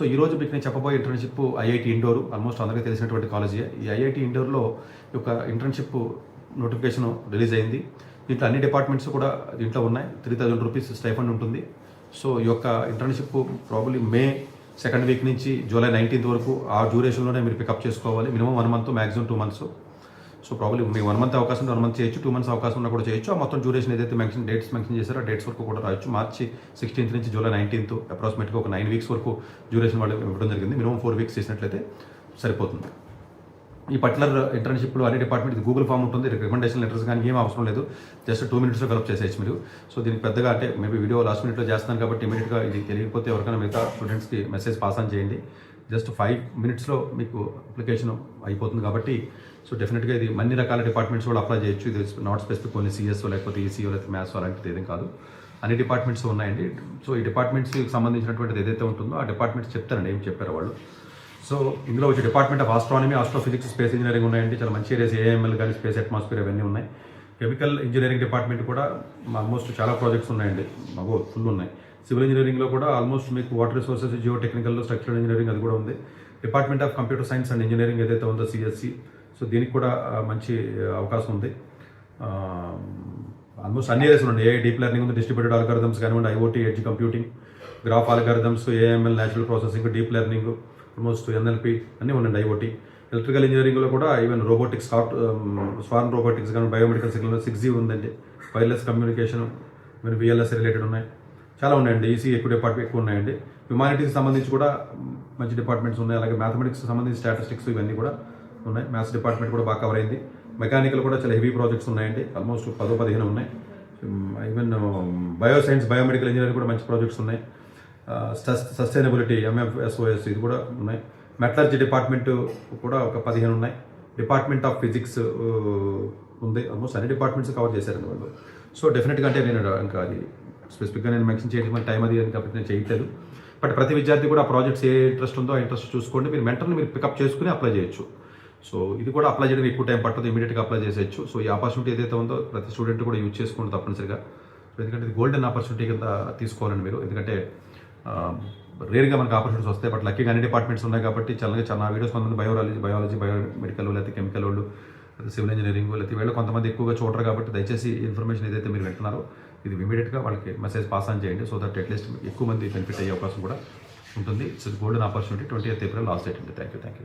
So ఈరోజు మీకు నేను చెప్పబోయే ఇంటర్న్షిప్ ఐఐటి ఇండోర్, ఆల్మోస్ట్ అందరికీ తెలిసినటువంటి కాలేజీ. ఈ ఐఐటి ఇండోర్లో ఈ యొక్క ఇంటర్న్షిప్ నోటిఫికేషన్ రిలీజ్ అయింది. దీంట్లో అన్ని డిపార్ట్మెంట్స్ కూడా దీంట్లో ఉన్నాయి. 3000 రూపీస్ స్టైఫండ్ ఉంటుంది. సో ఈ యొక్క ఇంటర్న్షిప్ ప్రాబబ్లీ మే 2nd వీక్ నుంచి జూలై 19th వరకు ఆ డ్యూరేషన్లోనే మీరు పికప్ చేసుకోవాలి. Minimum 1 month, maximum 2 months. So probably మీకు 1 month అవకాశం 1 month చేయొచ్చు, 2 months అవకాశం ఉన్నా కూడా చేయొచ్చు. ఆ మొత్తం డ్యూరేషన్ ఏదైతే డేట్స్ మెన్షన్ చేశారో ఆ డేట్స్ వరకు కూడా రాయొచ్చు. మార్చి 16th నుంచి జూలై 19th అప్రాక్సిమేట్గా ఒక 9 weeks వరకు డ్యూరేషన్ వాళ్ళు ఇవ్వడం జరిగింది. మినిమం 4 weeks చేసినట్లయితే సరిపోతుంది. ఈ పర్టికులర్ ఇంటర్న్షిప్లో అన్ని డిపార్ట్మెంట్ గూగుల్ ఫామ్ ఉంటుంది. రికమెండేషన్ లెటర్స్ కానీ ఏం అవసరం లేదు. జస్ట్ 2 minutesలో ఫిలప్ చేసేయచ్చు మీరు. సో దీనికి పెద్దగా అంటే మేబీ వీడియో లాస్ట్ మినిట్లో చేస్తాను కాబట్టి ఇమీడియట్గా ఇది తెలియకపోతే ఎవరికైనా మిగతా స్టూడెంట్స్కి మెసేజ్ పాస్ ఆన్ చేయండి. జస్ట్ 5 minutesలో మీకు అప్లికేషన్ అయిపోతుంది కాబట్టి సో డెఫినెట్గా ఇది అన్ని రకాల డిపార్ట్మెంట్స్ కూడా అప్లై చేయొచ్చు. ఇది నాట్ స్పెసిఫిక్ ఓన్లీ సిఎస్ఓ లేకపోతే ఈసీఓ లేకపోతే మ్యాథ్స్ అలాంటిది ఏదేం కాదు. అన్ని డిపార్ట్మెంట్స్ ఉన్నాయండి. సో ఈ డిపార్ట్మెంట్స్కి సంబంధించినటువంటిది ఏదైతే ఉంటుందో ఆ డిపార్ట్మెంట్స్ చెప్తారండి ఏం చెప్పారు వాళ్ళు. సో ఇందులో వచ్చే department of astronomy, astrophysics, space engineering ఉన్నాయండి. చాలా మంచి ఏరియాస్, ఏఎంఎల్ కానీ స్పేస్ అట్మాస్ఫియర్ అవన్నీ ఉన్నాయి. కెమికల్ ఇంజనీరింగ్ డిపార్ట్మెంట్ కూడా ఆల్మోస్ట్ చాలా ప్రాజెక్ట్స్ ఉన్నాయండి, ఫుల్ ఉన్నాయి. సివిల్ ఇంజనీరింగ్లో కూడా ఆల్మోస్ట్ మీకు వాటర్ రిసోర్సెస్, జియో టెక్నికల్లో స్ట్రక్చరల్ ఇంజనీరింగ్ అది కూడా ఉంది. Department of computer science and engineering ఏదైతే ఉందో సిఎస్సి, సో దీనికి కూడా మంచి అవకాశం ఉంది. ఆల్మోస్ట్ అన్ని ఏరియాస్ ఉన్నాయి. ఏఐ, డీప్ లెర్నింగ్ ఉంది, డిస్ట్రిబ్యూటెడ్ ఆల్గారిథమ్స్ కానివ్వండి, IoT, edge computing, graph algorithms, AML, natural processing, deep learning, almost NLP అన్నీ ఉండండి. ఐఓటీ, ఎలక్ట్రికల్ ఇంజనీరింగ్లో కూడా ఈవెన్ రోబోటిక్స్, స్వార్మ్ రోబోటిక్స్ కానీ, బయోమెడికల్ సిగ్నల్, 6G ఉందండి, wireless communication, even VLS related ఉన్నాయి. చాలా ఉన్నాయండి. ఈసీ ఎక్కువ ఉన్నాయండి. హ్యుమానిటీస్కి సంబంధించి కూడా మంచి డిపార్ట్మెంట్స్ ఉన్నాయి. అలాగే మ్యాథమెటిక్స్కి సంబంధించి స్టాటిస్టిక్స్ ఇవన్నీ కూడా ఉన్నాయి. మ్యాథ్స్ డిపార్ట్మెంట్ కూడా బాగా కవర్ అయింది. మెకానికల్ కూడా చాలా హెవీ ప్రాజెక్ట్స్ ఉన్నాయండి. ఆల్మోస్ట్ 10-15 ఉన్నాయి. ఈవెన్ బయోసైన్స్, బయోమెడికల్ ఇంజనీరింగ్ కూడా మంచి ప్రాజెక్ట్స్ ఉన్నాయి. సస్టైనబిలిటీ, ఎంఎఫ్ఎస్ఓఎస్ ఇది కూడా ఉన్నాయి. మెటలర్జీ డిపార్ట్మెంట్ కూడా ఒక 15 ఉన్నాయి. డిపార్ట్మెంట్ ఆఫ్ ఫిజిక్స్ ఉంది. ఆల్మోస్ట్ అన్ని డిపార్ట్మెంట్స్ కవర్ చేశారండి వాళ్ళు. సో డెఫినెట్గా అంటే నేను ఇంకా అది స్పెసిఫిక్గా నేను మెన్షన్ చేయడం టైం అది కాబట్టి నేను చేయట్లేదు. బట్ ప్రతి విద్యార్థి కూడా ఆ ప్రాజెక్ట్స్ ఏ ఇంట్రెస్ట్ ఉందో ఆ ఇంట్రెస్ట్ చూసుకోండి. మీరు మెంటర్ని మీరు పికప్ చేసుకుని అప్లై చేయొచ్చు. సో ఇది కూడా అప్లై చేయడం ఎక్కువ టైం పట్టదు, ఇమీడియట్గా అప్లై చేసేయచ్చు. సో ఈ ఆపర్చునిటీ ఏదైతే ఉందో ప్రతి స్టూడెంట్ కూడా యూజ్ చేసుకోండి తప్పనిసరిగా. సో ఎందుకంటే ఇది గోల్డెన్ ఆపర్చునిటీ కింద తీసుకోవాలండి మీరు. ఎందుకంటే రేర్గా మనకు ఆపర్చునిటీస్ వస్తాయి. బట్ లక్కీగా అన్ని డిపార్ట్మెంట్స్ ఉన్నాయి కాబట్టి చాలా వీడియోస్ కొంతమంది బయాలజీ, బయోమెడికల్, లేకపోతే కెమికల్ వాళ్ళు, లేకపోతే సివిల్ ఇంజనీరింగ్, లేకపోతే వీళ్ళు కొంతమంది ఎక్కువగా చూడరు కాబట్టి దయచేసి ఇన్ఫర్మేషన్ ఏదైతే మీరు వింటున్నారో ఇది ఇమీడియట్గా వాళ్ళకి మెసేజ్ పాస్ ఆన్ చేయండి. సో దట్ అట్లీస్ట్ ఎక్కువ మంది బెనిఫిట్ అయ్యే అవకాశం కూడా ఉంటుంది. It's golden opportunity. 20th April last date అండి. Thank you.